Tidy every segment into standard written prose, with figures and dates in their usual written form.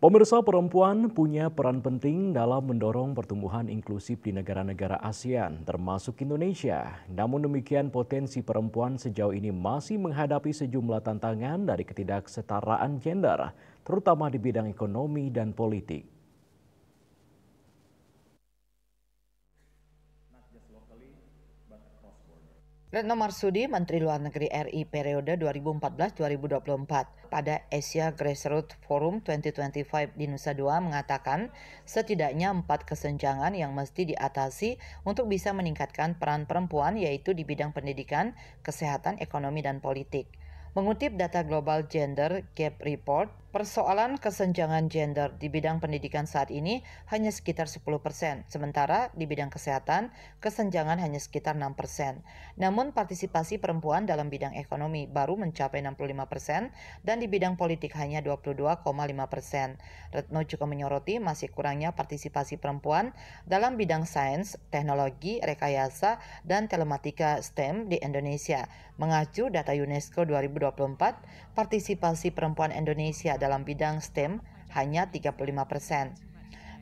Pemirsa, perempuan punya peran penting dalam mendorong pertumbuhan inklusif di negara-negara ASEAN, termasuk Indonesia. Namun demikian, potensi perempuan sejauh ini masih menghadapi sejumlah tantangan dari ketidaksetaraan gender, terutama di bidang ekonomi dan politik. Retno Marsudi, Menteri Luar Negeri RI periode 2014-2024 pada Asia Grassroots Forum 2025 di Nusa Dua mengatakan setidaknya 4 kesenjangan yang mesti diatasi untuk bisa meningkatkan peran perempuan yaitu di bidang pendidikan, kesehatan, ekonomi, dan politik. Mengutip data Global Gender Gap Report, persoalan kesenjangan gender di bidang pendidikan saat ini hanya sekitar 10%, sementara di bidang kesehatan kesenjangan hanya sekitar 6%. Namun partisipasi perempuan dalam bidang ekonomi baru mencapai 65% dan di bidang politik hanya 22,5%. Retno juga menyoroti masih kurangnya partisipasi perempuan dalam bidang sains, teknologi, rekayasa, dan telematika STEM di Indonesia. Mengacu data UNESCO 2024, partisipasi perempuan Indonesia dalam bidang STEM hanya 35%.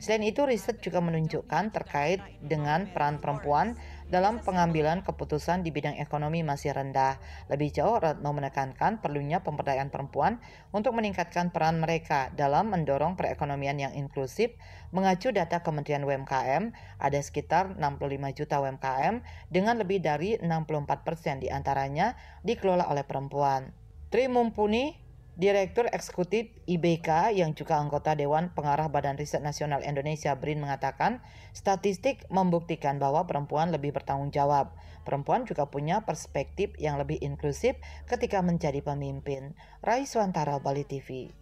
Selain itu, riset juga menunjukkan terkait dengan peran perempuan dalam pengambilan keputusan di bidang ekonomi masih rendah. Lebih jauh, Retno menekankan perlunya pemberdayaan perempuan untuk meningkatkan peran mereka dalam mendorong perekonomian yang inklusif. Mengacu data Kementerian UMKM, ada sekitar 65 juta UMKM dengan lebih dari 64% diantaranya dikelola oleh perempuan. Tri Mumpuni, Direktur Eksekutif IBK yang juga anggota Dewan Pengarah Badan Riset Nasional Indonesia BRIN mengatakan, statistik membuktikan bahwa perempuan lebih bertanggung jawab. Perempuan juga punya perspektif yang lebih inklusif ketika menjadi pemimpin. Rai Swantara, Bali TV.